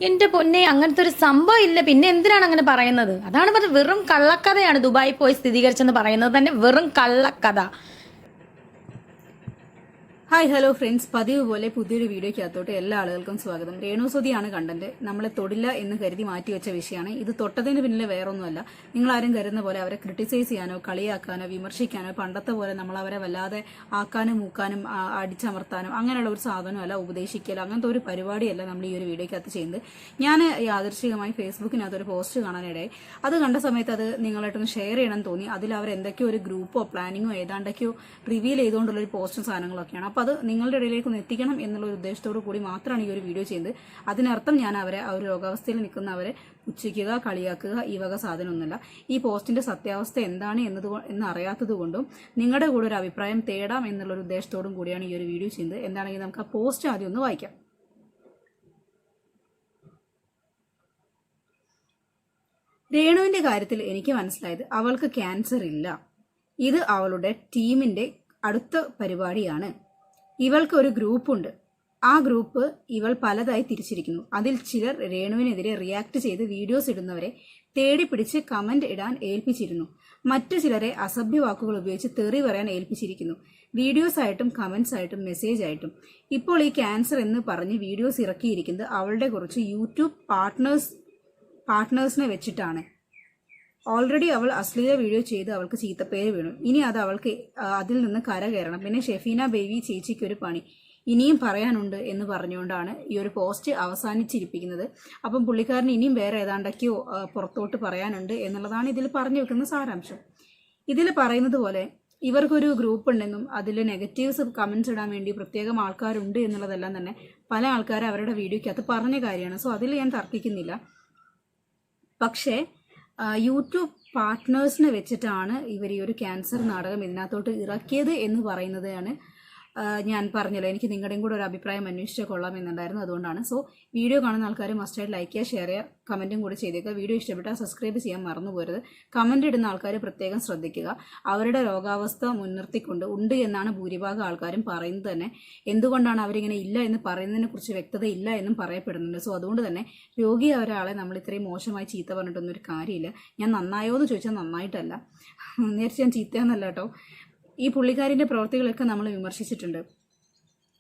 എന്റെ പൊന്നെ, അങ്ങനത്തെ ഒരു സംഭവം ഇല്ല. പിന്നെ എന്തിനാണ് അങ്ങനെ പറയുന്നത്? അതാണ് പറഞ്ഞത്, വെറും കള്ളക്കഥയാണ്. ദുബായി പോയി സ്ഥിരീകരിച്ചെന്ന് പറയുന്നത് തന്നെ വെറും കള്ളക്കഥ. ഹായ് ഹലോ ഫ്രണ്ട്സ്, പതിവ് പോലെ പുതിയൊരു വീഡിയോയ്ക്കകത്തോട്ട് എല്ലാ ആളുകൾക്കും സ്വാഗതം. രേണുസുതിയാണ് കണ്ടന്റ്. നമ്മളെ തൊടില്ല എന്ന് കരുതി മാറ്റിവെച്ച വിഷയമാണ് ഇത്. തൊട്ടതിന് പിന്നിൽ വേറൊന്നുമല്ല. നിങ്ങൾ ആരും കരുതുന്ന പോലെ അവരെ ക്രിട്ടിസൈസ് ചെയ്യാനോ കളിയാക്കാനോ വിമർശിക്കാനോ പണ്ടത്തെ പോലെ നമ്മൾ അവരെ വല്ലാതെ ആക്കാനും മൂക്കാനും അടിച്ചമർത്താനോ അങ്ങനെയുള്ള ഒരു സാധനമല്ല, ഉപദേശിക്കലോ അങ്ങനത്തെ ഒരു പരിപാടിയല്ല നമ്മൾ ഈ ഒരു വീഡിയോയ്ക്കകത്ത് ചെയ്യുന്നത്. ഞാൻ യാദൃശ്ചികമായി ഫേസ്ബുക്കിനകത്ത് ഒരു പോസ്റ്റ് കാണാനിടയായി. അത് കണ്ട സമയത്ത് അത് നിങ്ങളായിട്ടൊന്ന് ഷെയർ ചെയ്യണം തോന്നി. അതിൽ അവർ എന്തൊക്കെയോ ഒരു ഗ്രൂപ്പോ പ്ലാനിങ്ങോ ഏതാണ്ടൊക്കെയോ റിവീൽ ചെയ്തുകൊണ്ടുള്ള ഒരു പോസ്റ്റും സാധനങ്ങളൊക്കെയാണ്. അപ്പോൾ അത് നിങ്ങളുടെ ഇടയിലേക്ക് ഒന്ന് എത്തിക്കണം എന്നുള്ള ഒരു ഉദ്ദേശത്തോടു കൂടി മാത്രമാണ് ഈ ഒരു വീഡിയോ ചെയ്യുന്നത്. അതിനർത്ഥം ഞാൻ അവരെ ആ ഒരു രോഗാവസ്ഥയിൽ നിൽക്കുന്നവരെ പുച്ഛിക്കുക, കളിയാക്കുക ഈ വക സാധനമൊന്നുമില്ല. ഈ പോസ്റ്റിന്റെ സത്യാവസ്ഥ എന്താണ് എന്ന് അറിയാത്തത് കൊണ്ടും നിങ്ങളുടെ കൂടെ ഒരു അഭിപ്രായം തേടാം എന്നുള്ള ഒരു ഉദ്ദേശത്തോടും കൂടിയാണ് ഈ ഒരു വീഡിയോ ചെയ്യുന്നത്. എന്താണെങ്കിൽ നമുക്ക് ആ പോസ്റ്റ് ആദ്യം ഒന്ന് വായിക്കാം. രേണുവിന്റെ കാര്യത്തിൽ എനിക്ക് മനസ്സിലായത് അവൾക്ക് ക്യാൻസർ ഇല്ല. ഇത് അവളുടെ ടീമിന്റെ അടുത്ത പരിപാടിയാണ്. ഇവൾക്ക് ഒരു ഗ്രൂപ്പുണ്ട്. ആ ഗ്രൂപ്പ് ഇവൾ പലതായി തിരിച്ചിരിക്കുന്നു. അതിൽ ചിലർ രേണുവിനെതിരെ റിയാക്ട് ചെയ്ത് വീഡിയോസ് ഇടുന്നവരെ തേടി പിടിച്ച് കമന്റ് ഇടാൻ ഏൽപ്പിച്ചിരുന്നു. മറ്റു ചിലരെ അസഭ്യ വാക്കുകൾ ഉപയോഗിച്ച് തെറി പറയാൻ ഏൽപ്പിച്ചിരിക്കുന്നു. വീഡിയോസ് ആയിട്ടും കമന്റ്സ് ആയിട്ടും മെസ്സേജ് ആയിട്ടും. ഇപ്പോൾ ഈ ക്യാൻസർ എന്ന് പറഞ്ഞ് വീഡിയോസ് ഇറക്കിയിരിക്കുന്നത് അവളുടെ കുറച്ച് യൂട്യൂബ് പാർട്ട്നേഴ്സിനെ വെച്ചിട്ടാണ്. ഓൾറെഡി അവൾ അശ്ലീല വീഡിയോ ചെയ്ത് അവൾക്ക് ചീത്തപ്പേര് വീണു. ഇനി അത് അവൾക്ക് അതിൽ നിന്ന് കരകയറണം. പിന്നെ ഷെഫീന ബേബി ചേച്ചിക്ക് ഒരു പണി ഇനിയും പറയാനുണ്ട് എന്ന് പറഞ്ഞുകൊണ്ടാണ് ഈ ഒരു പോസ്റ്റ് അവസാനിച്ചിരിപ്പിക്കുന്നത്. അപ്പം പുള്ളിക്കാരന് ഇനിയും വേറെ ഏതാണ്ടൊക്കെയോ പുറത്തോട്ട് പറയാനുണ്ട് എന്നുള്ളതാണ് ഇതിൽ പറഞ്ഞു വെക്കുന്ന സാരാംശം. ഇതിൽ പറയുന്നത് പോലെ ഇവർക്കൊരു ഗ്രൂപ്പ് ഉണ്ടെന്നും അതിൽ നെഗറ്റീവ്സ് കമന്റ്സ് ഇടാൻ വേണ്ടി പ്രത്യേകം ആൾക്കാരുണ്ട് എന്നുള്ളതെല്ലാം തന്നെ പല ആൾക്കാരും അവരുടെ വീഡിയോയ്ക്കകത്ത് പറഞ്ഞ കാര്യമാണ്. സോ അതിൽ ഞാൻ തർക്കിക്കുന്നില്ല. പക്ഷേ യൂട്യൂബ് പാർട്ട്നേഴ്സിനെ വെച്ചിട്ടാണ് ഇവർ ഈ ഒരു ക്യാൻസർ നാടകം ഇതിനകത്തോട്ട് ഇറക്കിയത് എന്ന് പറയുന്നതാണ്. ഞാൻ പറഞ്ഞല്ലോ, എനിക്ക് നിങ്ങളുടെയും കൂടെ ഒരു അഭിപ്രായം അന്വേഷിച്ചാൽ കൊള്ളാമെന്നുണ്ടായിരുന്നു. അതുകൊണ്ടാണ്. സോ വീഡിയോ കാണുന്ന ആൾക്കാർ മസ്റ്റായിട്ട് ലൈക്ക് ചെയ്യുക, ഷെയർ ചെയ്യുക, കമൻറ്റും കൂടി ചെയ്തേക്കുക. വീഡിയോ ഇഷ്ടപ്പെട്ടാൽ സബ്സ്ക്രൈബ് ചെയ്യാൻ മറന്നു പോരുത്. കമൻറ്റ് ഇടുന്ന ആൾക്കാർ പ്രത്യേകം ശ്രദ്ധിക്കുക. അവരുടെ രോഗാവസ്ഥ മുൻനിർത്തിക്കൊണ്ട് ഉണ്ട് എന്നാണ് ഭൂരിഭാഗം ആൾക്കാരും പറയുന്നത് തന്നെ. എന്തുകൊണ്ടാണ് അവരിങ്ങനെ ഇല്ല എന്ന് പറയുന്നതിനെ കുറിച്ച് വ്യക്തത ഇല്ല എന്നും പറയപ്പെടുന്നുണ്ട്. സോ അതുകൊണ്ട് തന്നെ രോഗിയായ ഒരാളെ നമ്മൾ ഇത്രയും മോശമായി ചീത്ത പറഞ്ഞിട്ടൊന്നും ഒരു കാര്യമില്ല. ഞാൻ നന്നായോ എന്ന് ചോദിച്ചാൽ നന്നായിട്ടല്ല, നേരിച്ച് ഞാൻ ചീത്തയെന്നല്ല കേട്ടോ. ഈ പുള്ളിക്കാരിൻ്റെ പ്രവൃത്തികളൊക്കെ നമ്മൾ വിമർശിച്ചിട്ടുണ്ട്.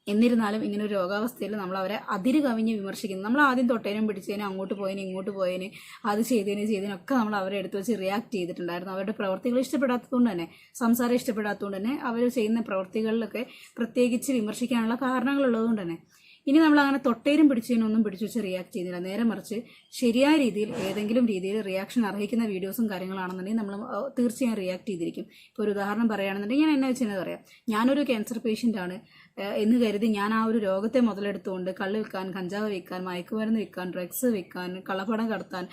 എന്നിരുന്നാലും ഇങ്ങനെ ഒരു രോഗാവസ്ഥയിൽ നമ്മൾ അവരെ അതിര് കവിഞ്ഞ് വിമർശിക്കുന്നു. നമ്മൾ ആദ്യം തൊട്ടേനും പിടിച്ചതിനും അങ്ങോട്ട് പോയതിനും ഇങ്ങോട്ട് പോയതിന് അത് ചെയ്തതിനൊക്കെ നമ്മൾ അവരെ എടുത്തു വെച്ച് റിയാക്ട് ചെയ്തിട്ടുണ്ടായിരുന്നു. അവരുടെ പ്രവൃത്തികൾ ഇഷ്ടപ്പെടാത്തതുകൊണ്ട് തന്നെ, സംസാരം ഇഷ്ടപ്പെടാത്തതുകൊണ്ട് തന്നെ, അവർ ചെയ്യുന്ന പ്രവൃത്തികളിലൊക്കെ പ്രത്യേകിച്ച് വിമർശിക്കാനുള്ള കാരണങ്ങളുള്ളതുകൊണ്ട് തന്നെ ഇനി നമ്മൾ അങ്ങനെ തൊട്ടേരും പിടിച്ചതിനൊന്നും പിടിച്ചു വെച്ച് റിയാക്ട് ചെയ്യുന്നില്ല. നേരെ മറിച്ച് ശരിയായ രീതിയിൽ ഏതെങ്കിലും രീതിയിൽ റിയാക്ഷൻ അർഹിക്കുന്ന വീഡിയോസും കാര്യങ്ങളാണെന്നുണ്ടെങ്കിൽ നമ്മൾ തീർച്ചയായും റിയാക്ട് ചെയ്തിരിക്കും. ഇപ്പോൾ ഒരു ഉദാഹരണം പറയുകയാണെന്നുണ്ടെങ്കിൽ ഞാൻ എന്നെ വെച്ചെന്ന് പറയാം. ഞാനൊരു ക്യാൻസർ പേഷ്യൻ്റാണ് എന്ന് കരുതി ഞാൻ ആ ഒരു രോഗത്തെ മുതലെടുത്തുകൊണ്ട് കള്ള് വിൽക്കാൻ, കഞ്ചാവ് വിൽക്കാൻ, മയക്കുമരുന്ന് വിൽക്കാൻ, ഡ്രഗ്സ് വിൽക്കാൻ, കള്ളപ്പണം കടത്താൻ,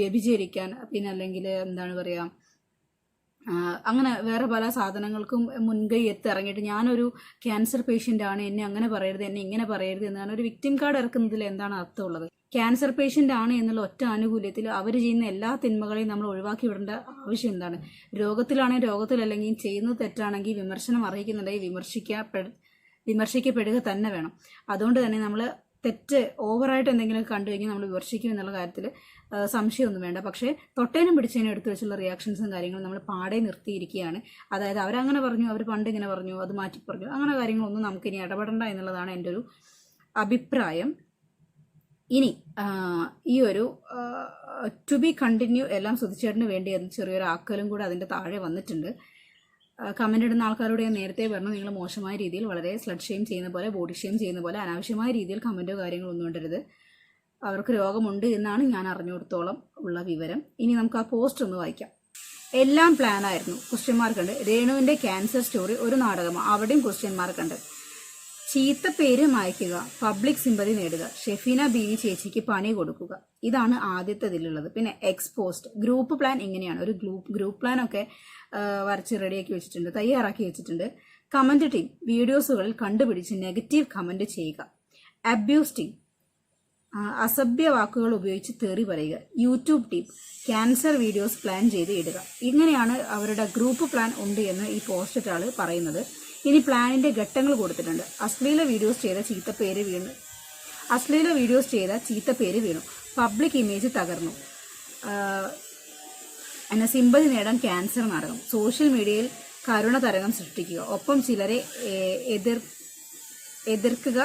വ്യഭിചരിക്കാൻ, പിന്നെ അല്ലെങ്കിൽ എന്താണ് പറയുക, അങ്ങനെ വേറെ പല സാധനങ്ങൾക്കും മുൻകൈ ഇറങ്ങിയിട്ട് ഞാനൊരു ക്യാൻസർ പേഷ്യൻ്റ് ആണ്, എന്നെ അങ്ങനെ പറയരുത്, എന്നെ ഇങ്ങനെ പറയരുത് എന്നാണ് ഒരു വിക്ടിം കാർഡ് ഇറക്കുന്നതിൽ എന്താണ് അർത്ഥമുള്ളത്? ക്യാൻസർ പേഷ്യൻ്റ് ആണ് എന്നുള്ള ഒറ്റ ആനുകൂല്യത്തിൽ അവർ ചെയ്യുന്ന എല്ലാ തിന്മകളെയും നമ്മൾ ഒഴിവാക്കി വിടേണ്ട ആവശ്യം എന്താണ്? രോഗത്തിലാണെങ്കിൽ രോഗത്തിലല്ലെങ്കിൽ ചെയ്യുന്നത് തെറ്റാണെങ്കിൽ വിമർശനം അർഹിക്കുന്നുണ്ടെങ്കിൽ വിമർശിക്കപ്പെടുക തന്നെ വേണം. അതുകൊണ്ട് തന്നെ നമ്മൾ തെറ്റ് ഓവറായിട്ട് എന്തെങ്കിലും കണ്ടു കഴിഞ്ഞാൽ നമ്മൾ വിമർശിക്കും എന്നുള്ള കാര്യത്തിൽ സംശയമൊന്നും വേണ്ട. പക്ഷേ തൊട്ടേനും പിടിച്ചതിനും എടുത്തു വെച്ചുള്ള റിയാക്ഷൻസും കാര്യങ്ങളും നമ്മൾ പാടെ നിർത്തിയിരിക്കുകയാണ്. അതായത് അവരങ്ങനെ പറഞ്ഞു, അവർ പണ്ട് ഇങ്ങനെ പറഞ്ഞു, അത് മാറ്റി പറഞ്ഞു, അങ്ങനെ കാര്യങ്ങളൊന്നും നമുക്കിനി ഇടപെടണ്ട എന്നുള്ളതാണ് എൻ്റെ ഒരു അഭിപ്രായം. ഇനി ഈ ഒരു ടു ബി കണ്ടിന്യൂ എല്ലാം സുധിച്ചേട്ടന് വേണ്ടി ചെറിയൊരു ആക്കലും കൂടെ അതിൻ്റെ താഴെ വന്നിട്ടുണ്ട്. കമൻ്റ് ഇടുന്ന ആൾക്കാരോട് ഞാൻ നേരത്തെ പറഞ്ഞു, നിങ്ങൾ മോശമായ രീതിയിൽ വളരെ സ്ലഡ് ഷെയിം ചെയ്യുന്ന പോലെ, ബോഡി ഷെയിം ചെയ്യുന്ന പോലെ അനാവശ്യമായ രീതിയിൽ കമൻറ്റോ കാര്യങ്ങളൊന്നും ഇടരുത്. അവർക്ക് രോഗമുണ്ട് എന്നാണ് ഞാൻ അറിഞ്ഞിടത്തോളം ഉള്ള വിവരം. ഇനി നമുക്ക് ആ പോസ്റ്റ് ഒന്ന് വായിക്കാം. എല്ലാം പ്ലാനായിരുന്നു, ക്വസ്റ്റ്യൻ മാർക്കുണ്ട്. രേണുവിൻ്റെ ക്യാൻസർ സ്റ്റോറി ഒരു നാടകമാണ്, അവിടെയും ക്വസ്റ്റ്യൻ മാർക്കുണ്ട്. ചീത്ത പേര് മായ്ക്കുക, പബ്ലിക് സിമ്പതി നേടുക, ഷെഫീന ബീവി ചേച്ചിക്ക് പണി കൊടുക്കുക, ഇതാണ് ആദ്യത്തെ ഇതിലുള്ളത്. പിന്നെ എക്സ്പോസ്റ്റ് ഗ്രൂപ്പ് പ്ലാൻ ഇങ്ങനെയാണ്. ഒരു ഗ്രൂപ്പ് പ്ലാനൊക്കെ വരച്ച് റെഡിയാക്കി വെച്ചിട്ടുണ്ട്, തയ്യാറാക്കി വെച്ചിട്ടുണ്ട്. കമന്റ് ടീം വീഡിയോസുകളിൽ കണ്ടുപിടിച്ച് നെഗറ്റീവ് കമന്റ് ചെയ്യുക. അബ്യൂസ് ടീം അസഭ്യ വാക്കുകൾ ഉപയോഗിച്ച് തെറി പറയുക. YouTube team cancer videos plan ചെയ്ത് ഇടുക. ഇങ്ങനെയാണ് അവരുടെ ഗ്രൂപ്പ് പ്ലാൻ ഉണ്ട് എന്ന് ഈ പോസ്റ്റ് ആള് പറയുന്നത്. ഇനി പ്ലാനിന്റെ ഘട്ടങ്ങൾ കൊടുത്തിട്ടുണ്ട്. അശ്ലീല വീഡിയോസ് ചെയ്ത ചീത്തപ്പേര് വീണ് അശ്ലീല വീഡിയോസ് ചെയ്ത ചീത്തപ്പേര് വീണു. പബ്ലിക് ഇമേജ് തകർന്നു. എന്നെ സിമ്പതി നേടാൻ ക്യാൻസർ നാടകം. സോഷ്യൽ മീഡിയയിൽ കരുണ തരംഗം സൃഷ്ടിക്കുക. ഒപ്പം ചിലരെ എതിർക്കുക.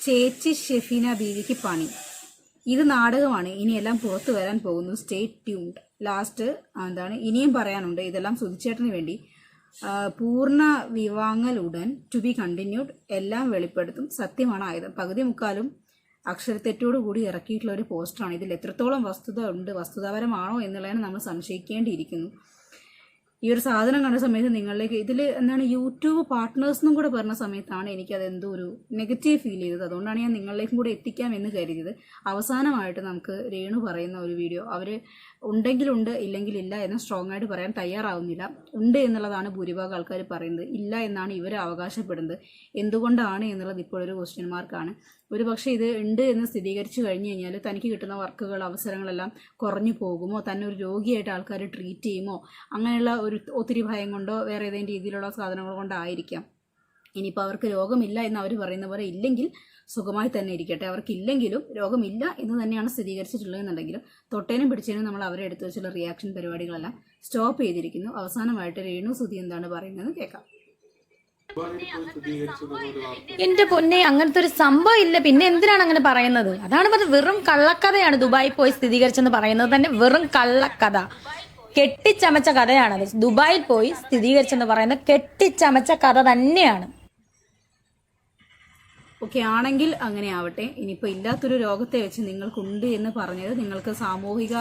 ചേച്ചി ഷെഫീന ബീവിക്ക് പണി. ഇത് നാടകമാണ്. ഇനിയെല്ലാം പുറത്തു വരാൻ പോകുന്നു. Stay tuned. ലാസ്റ്റ് ഇനിയും പറയാനുണ്ട്. ഇതെല്ലാം സുധിച്ചേട്ടന് വേണ്ടി. പൂർണ്ണ വിവാങ്ങൽ ഉടൻ ടു ബി കണ്ടിന്യൂഡ്. എല്ലാം വെളിപ്പെടുത്തും. സത്യമാണ് ആയുധം. പകുതി മുക്കാലും അക്ഷരത്തെറ്റോടു കൂടി ഇറക്കിയിട്ടുള്ള ഒരു പോസ്റ്ററാണ്. ഇതിൽ എത്രത്തോളം വസ്തുത ഉണ്ട്, വസ്തുതാപരമാണോ എന്നുള്ളതിനെ നമ്മൾ സംശയിക്കേണ്ടിയിരിക്കുന്നു. ഈ ഒരു സാധനം കണ്ട സമയത്ത് നിങ്ങളിലേക്ക് ഇതിൽ യൂട്യൂബ് പാർട്ട്നേഴ്സ് എന്നും കൂടെ പറഞ്ഞ സമയത്താണ് എനിക്കത് എന്തോ ഒരു നെഗറ്റീവ് ഫീൽ ചെയ്തത്. അതുകൊണ്ടാണ് ഞാൻ നിങ്ങളിലേക്കും കൂടെ എത്തിക്കാം എന്ന് കരുതിയത്. അവസാനമായിട്ട് നമുക്ക് രേണു പറയുന്ന ഒരു വീഡിയോ, അവർ ഉണ്ടെങ്കിലുണ്ട് ഇല്ലെങ്കിലില്ല എന്ന് സ്ട്രോങ് ആയിട്ട് പറയാൻ തയ്യാറാവുന്നില്ല. ഉണ്ട് എന്നുള്ളതാണ് ഭൂരിഭാഗം ആൾക്കാർ പറയുന്നത്, ഇല്ല എന്നാണ് ഇവർ അവകാശപ്പെടുന്നത്. എന്തുകൊണ്ടാണ് എന്നുള്ളത് ഇപ്പോഴൊരു ക്വസ്റ്റ്യൻ മാർക്കാണ്. ഒരു പക്ഷേ ഇത് ഉണ്ട് എന്ന് സ്ഥിരീകരിച്ചു കഴിഞ്ഞു കഴിഞ്ഞാൽ തനിക്ക് കിട്ടുന്ന വർക്കുകൾ, അവസരങ്ങളെല്ലാം കുറഞ്ഞു പോകുമോ, തന്നെ ഒരു രോഗിയായിട്ട് ആൾക്കാർ ട്രീറ്റ് ചെയ്യുമോ, അങ്ങനെയുള്ള ഒരു ഒത്തിരി ഭയം കൊണ്ടോ വേറെ ഏതെങ്കിലും രീതിയിലുള്ള സാധനങ്ങൾ കൊണ്ടായിരിക്കാം. ഇനിയിപ്പോൾ അവർക്ക് രോഗമില്ല എന്ന് അവർ പറയുന്ന പോലെ ഇല്ലെങ്കിൽ സുഖമായി തന്നെ ഇരിക്കട്ടെ. അവർക്കില്ലെങ്കിലും രോഗമില്ല എന്ന് തന്നെയാണ് സ്ഥിരീകരിച്ചിട്ടുള്ളതെന്നുണ്ടെങ്കിലും തൊട്ടേനും പിടിച്ചേനും നമ്മൾ അവരെ എടുത്തു വെച്ചുള്ള റിയാക്ഷൻ പരിപാടികളെല്ലാം സ്റ്റോപ്പ് ചെയ്തിരിക്കുന്നു. അവസാനമായിട്ട് രേണു സുധി എന്താണ് പറയുന്നത് കേൾക്കാം. എന്റെ പൊന്നെ, അങ്ങനത്തെ ഒരു സംഭവം ഇല്ല. പിന്നെ എന്തിനാണ് അങ്ങനെ പറയുന്നത്? അതാണ് പറഞ്ഞത്, വെറും കള്ളക്കഥയാണ്. ദുബായി പോയി സ്ഥിരീകരിച്ചെന്ന് പറയുന്നത് തന്നെ വെറും കള്ളക്കഥ, കെട്ടിച്ചമച്ച കഥയാണത്. ദുബായിൽ പോയി സ്ഥിരീകരിച്ചെന്ന് പറയുന്നത് കെട്ടിച്ചമച്ച കഥ തന്നെയാണ്. ഓക്കെ, ആണെങ്കിൽ അങ്ങനെ ആവട്ടെ. ഇനിയിപ്പോൾ ഇല്ലാത്തൊരു രോഗത്തെ വെച്ച് നിങ്ങൾക്കുണ്ട് എന്ന് പറഞ്ഞത് നിങ്ങൾക്ക് സാമൂഹിക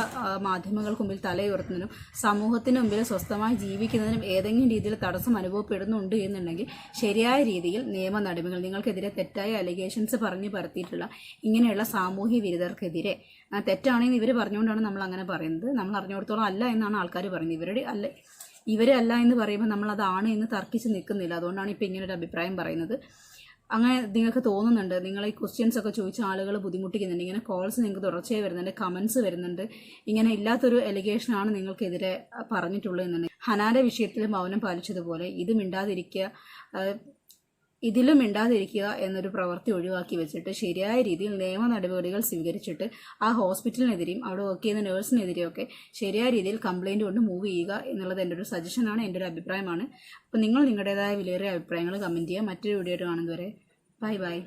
മാധ്യമങ്ങൾക്ക് മുമ്പിൽ തലയുയർത്തുന്നതിനും സമൂഹത്തിന് മുമ്പിൽ സ്വസ്ഥമായി ജീവിക്കുന്നതിനും ഏതെങ്കിലും രീതിയിൽ തടസ്സം അനുഭവപ്പെടുന്നുണ്ട് എന്നുണ്ടെങ്കിൽ ശരിയായ രീതിയിൽ നിയമ നടപടികൾ, നിങ്ങൾക്കെതിരെ തെറ്റായ അലിഗേഷൻസ് പറഞ്ഞു പരത്തിയിട്ടുള്ള ഇങ്ങനെയുള്ള സാമൂഹ്യ വിരുദ്ധർക്കെതിരെ, തെറ്റാണെന്ന് ഇവർ പറഞ്ഞുകൊണ്ടാണ് നമ്മൾ അങ്ങനെ പറയുന്നത്. നമ്മൾ അറിഞ്ഞിടത്തോളം അല്ല എന്നാണ് ആൾക്കാർ പറയുന്നത്. ഇവരെ അല്ല എന്ന് പറയുമ്പോൾ നമ്മൾ അതാണ് എന്ന് തർക്കിച്ച് നിൽക്കുന്നില്ല. അതുകൊണ്ടാണ് ഇപ്പോൾ ഇങ്ങനൊരു അഭിപ്രായം പറയുന്നത്. അങ്ങനെ നിങ്ങൾക്ക് തോന്നുന്നുണ്ട്, നിങ്ങൾ ഈ ക്വസ്റ്റ്യൻസ് ഒക്കെ ചോദിച്ച ആളുകൾ ബുദ്ധിമുട്ടിക്കുന്നുണ്ട്, ഇങ്ങനെ കോൾസ് നിങ്ങൾക്ക് തുടർച്ചയായി വരുന്നുണ്ട്, കമൻസ് വരുന്നുണ്ട്, ഇങ്ങനെ ഇല്ലാത്തൊരു എലിഗേഷനാണ് നിങ്ങൾക്കെതിരെ പറഞ്ഞിട്ടുള്ളത് എന്നുണ്ടെങ്കിൽ ഹനാന്റെ വിഷയത്തിൽ മൗനം പാലിച്ചതുപോലെ ഇതിലും മിണ്ടാതിരിക്കുക എന്നൊരു പ്രവൃത്തി ഒഴിവാക്കി വെച്ചിട്ട് ശരിയായ രീതിയിൽ നിയമ നടപടികൾ സ്വീകരിച്ചിട്ട് ആ ഹോസ്പിറ്റലിനെതിരെയും അവിടെ വർക്ക് ചെയ്യുന്ന നേഴ്സിനെതിരെയൊക്കെ ശരിയായ രീതിയിൽ കംപ്ലൈൻറ്റ് കൊണ്ട് മൂവ് ചെയ്യുക എന്നുള്ളത് എൻ്റെ ഒരു സജഷനാണ്, എൻ്റെ ഒരു അഭിപ്രായമാണ്. അപ്പോൾ നിങ്ങൾ നിങ്ങളുടേതായ വിലയേറിയ അഭിപ്രായങ്ങൾ കമൻറ്റ് ചെയ്യുക. മറ്റൊരു വീഡിയോ ആയിട്ട് കാണുന്നതുവരെ ബൈ ബൈ.